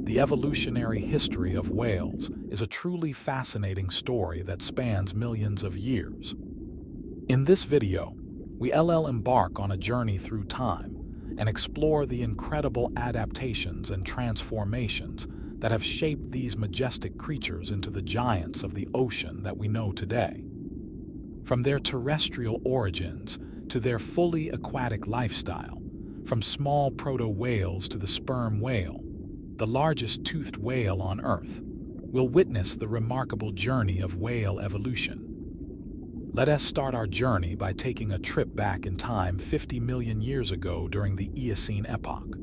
The evolutionary history of whales is a truly fascinating story that spans millions of years. In this video, we'll embark on a journey through time and explore the incredible adaptations and transformations that have shaped these majestic creatures into the giants of the ocean that we know today. From their terrestrial origins to their fully aquatic lifestyle, from small proto-whales to the sperm whale, the largest toothed whale on Earth, we'll witness the remarkable journey of whale evolution. Let us start our journey by taking a trip back in time 50 million years ago during the Eocene epoch.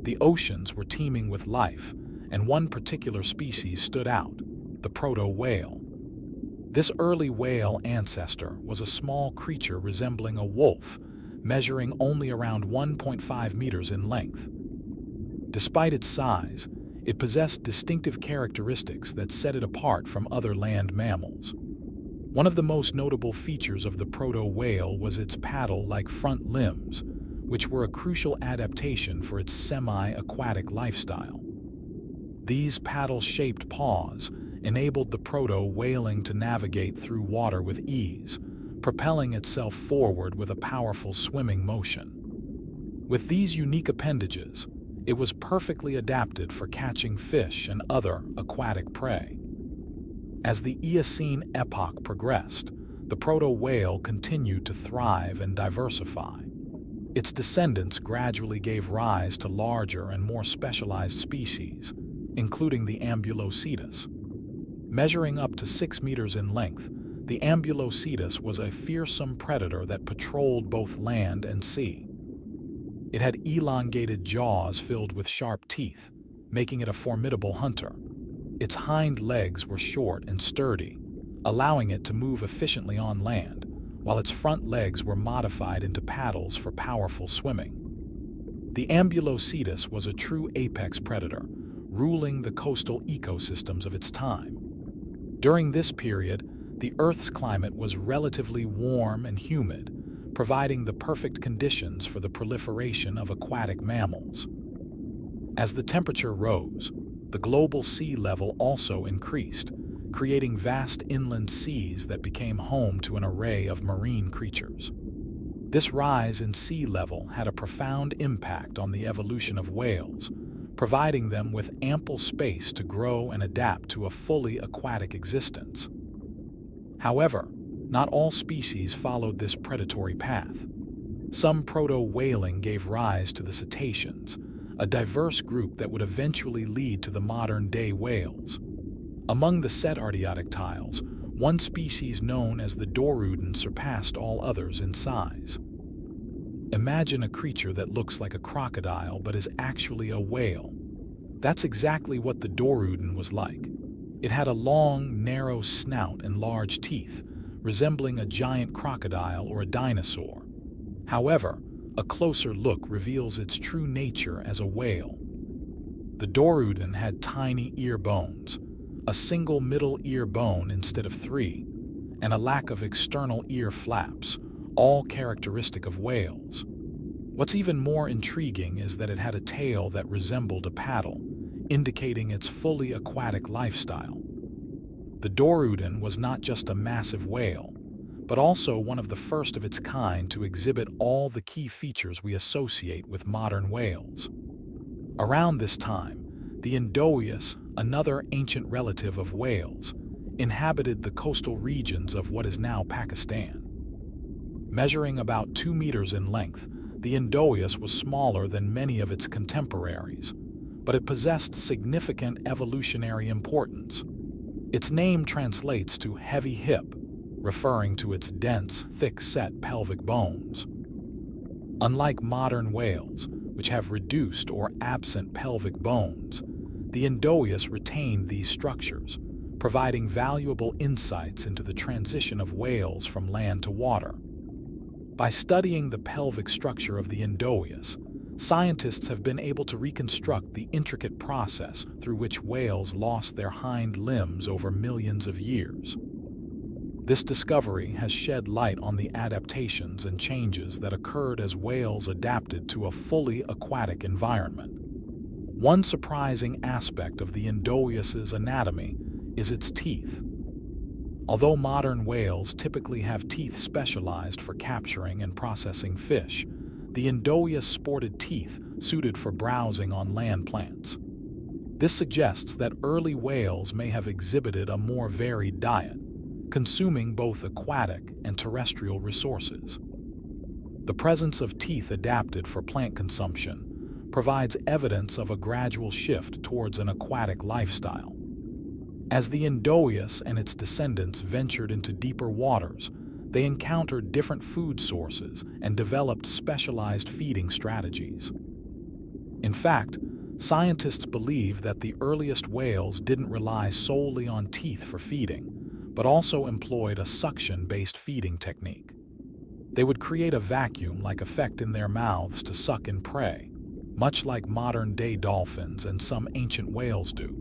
The oceans were teeming with life, and one particular species stood out, the proto-whale. This early whale ancestor was a small creature resembling a wolf, measuring only around 1.5 meters in length. Despite its size, it possessed distinctive characteristics that set it apart from other land mammals. One of the most notable features of the proto-whale was its paddle-like front limbs, which were a crucial adaptation for its semi-aquatic lifestyle. These paddle-shaped paws enabled the proto-whaling to navigate through water with ease, propelling itself forward with a powerful swimming motion. With these unique appendages, it was perfectly adapted for catching fish and other aquatic prey. As the Eocene epoch progressed, the proto-whale continued to thrive and diversify. Its descendants gradually gave rise to larger and more specialized species, including the ambulocetus. Measuring up to 6 meters in length, the ambulocetus was a fearsome predator that patrolled both land and sea. It had elongated jaws filled with sharp teeth, making it a formidable hunter. Its hind legs were short and sturdy, allowing it to move efficiently on land, while its front legs were modified into paddles for powerful swimming. The ambulocetus was a true apex predator, ruling the coastal ecosystems of its time. During this period, the Earth's climate was relatively warm and humid, providing the perfect conditions for the proliferation of aquatic mammals. As the temperature rose, the global sea level also increased, creating vast inland seas that became home to an array of marine creatures. This rise in sea level had a profound impact on the evolution of whales, providing them with ample space to grow and adapt to a fully aquatic existence. However, not all species followed this predatory path. Some proto-whaling gave rise to the cetaceans, a diverse group that would eventually lead to the modern-day whales. Among the cetartiodactyls, one species known as the dorudon surpassed all others in size. Imagine a creature that looks like a crocodile but is actually a whale. That's exactly what the dorudon was like. It had a long, narrow snout and large teeth, resembling a giant crocodile or a dinosaur. However, a closer look reveals its true nature as a whale. The dorudon had tiny ear bones, a single middle ear bone instead of 3, and a lack of external ear flaps, all characteristic of whales. What's even more intriguing is that it had a tail that resembled a paddle, indicating its fully aquatic lifestyle. The dorudon was not just a massive whale, but also one of the first of its kind to exhibit all the key features we associate with modern whales. Around this time, the Indoeus, another ancient relative of whales, inhabited the coastal regions of what is now Pakistan. Measuring about 2 meters in length, the Indoeus was smaller than many of its contemporaries, but it possessed significant evolutionary importance. Its name translates to heavy hip, referring to its dense, thick-set pelvic bones. Unlike modern whales, which have reduced or absent pelvic bones, the Indoeus retained these structures, providing valuable insights into the transition of whales from land to water. By studying the pelvic structure of the Indoeus, scientists have been able to reconstruct the intricate process through which whales lost their hind limbs over millions of years. This discovery has shed light on the adaptations and changes that occurred as whales adapted to a fully aquatic environment. One surprising aspect of the Indoius's anatomy is its teeth. Although modern whales typically have teeth specialized for capturing and processing fish, the Indoius sported teeth suited for browsing on land plants. This suggests that early whales may have exhibited a more varied diet, consuming both aquatic and terrestrial resources. The presence of teeth adapted for plant consumption provides evidence of a gradual shift towards an aquatic lifestyle. As the Indoius and its descendants ventured into deeper waters, they encountered different food sources and developed specialized feeding strategies. In fact, scientists believe that the earliest whales didn't rely solely on teeth for feeding, but also employed a suction-based feeding technique. They would create a vacuum-like effect in their mouths to suck in prey, much like modern-day dolphins and some ancient whales do.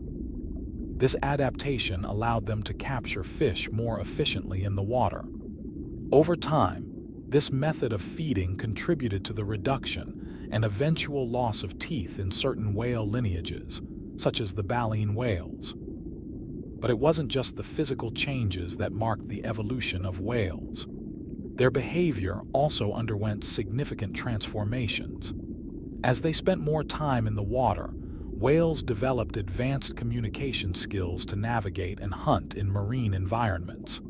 This adaptation allowed them to capture fish more efficiently in the water. Over time, this method of feeding contributed to the reduction and eventual loss of teeth in certain whale lineages, such as the baleen whales. But it wasn't just the physical changes that marked the evolution of whales. Their behavior also underwent significant transformations. As they spent more time in the water, whales developed advanced communication skills to navigate and hunt in marine environments.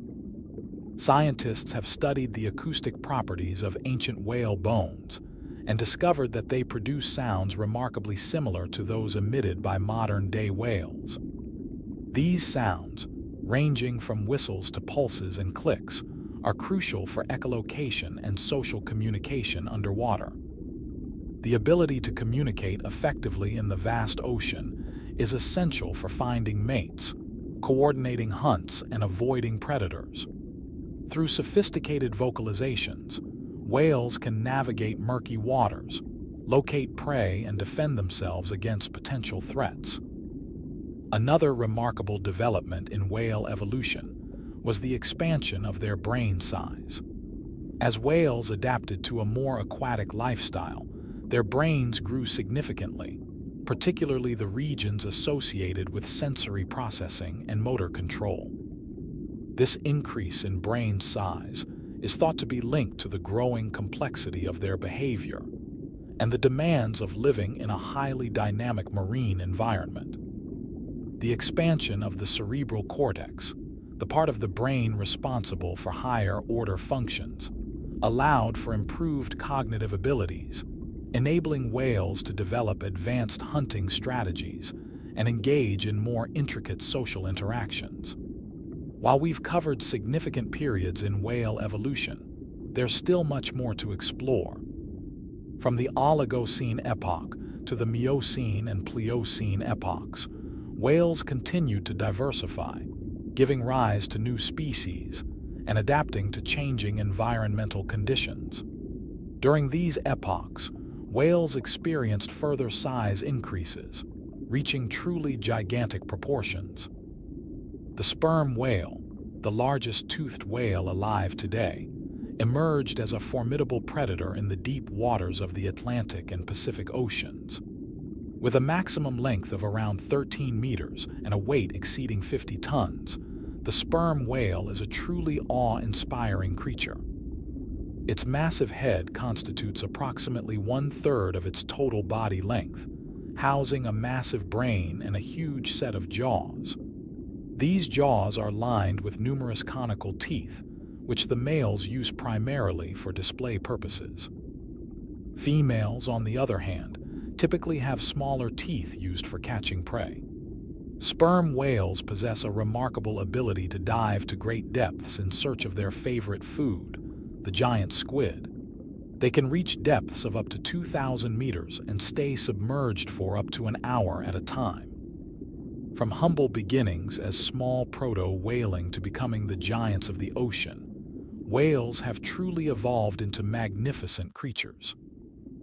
Scientists have studied the acoustic properties of ancient whale bones and discovered that they produce sounds remarkably similar to those emitted by modern-day whales. These sounds, ranging from whistles to pulses and clicks, are crucial for echolocation and social communication underwater. The ability to communicate effectively in the vast ocean is essential for finding mates, coordinating hunts, and avoiding predators. Through sophisticated vocalizations, whales can navigate murky waters, locate prey, and defend themselves against potential threats. Another remarkable development in whale evolution was the expansion of their brain size. As whales adapted to a more aquatic lifestyle, their brains grew significantly, particularly the regions associated with sensory processing and motor control. This increase in brain size is thought to be linked to the growing complexity of their behavior and the demands of living in a highly dynamic marine environment. The expansion of the cerebral cortex, the part of the brain responsible for higher-order functions, allowed for improved cognitive abilities, enabling whales to develop advanced hunting strategies and engage in more intricate social interactions. While we've covered significant periods in whale evolution, there's still much more to explore. From the Oligocene epoch to the Miocene and Pliocene epochs, whales continued to diversify, giving rise to new species and adapting to changing environmental conditions. During these epochs, whales experienced further size increases, reaching truly gigantic proportions. The sperm whale, the largest toothed whale alive today, emerged as a formidable predator in the deep waters of the Atlantic and Pacific Oceans. With a maximum length of around 13 meters and a weight exceeding 50 tons, the sperm whale is a truly awe-inspiring creature. Its massive head constitutes approximately 1/3 of its total body length, housing a massive brain and a huge set of jaws. These jaws are lined with numerous conical teeth, which the males use primarily for display purposes. Females, on the other hand, typically have smaller teeth used for catching prey. Sperm whales possess a remarkable ability to dive to great depths in search of their favorite food, the giant squid. They can reach depths of up to 2,000 meters and stay submerged for up to an hour at a time. From humble beginnings as small proto-whaling to becoming the giants of the ocean, whales have truly evolved into magnificent creatures.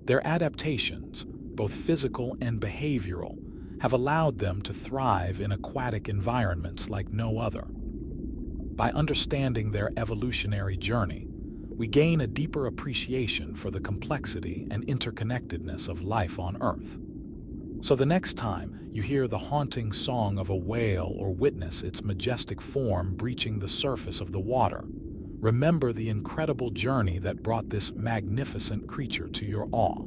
Their adaptations, both physical and behavioral, have allowed them to thrive in aquatic environments like no other. By understanding their evolutionary journey, we gain a deeper appreciation for the complexity and interconnectedness of life on Earth. So the next time you hear the haunting song of a whale or witness its majestic form breaching the surface of the water, remember the incredible journey that brought this magnificent creature to your awe.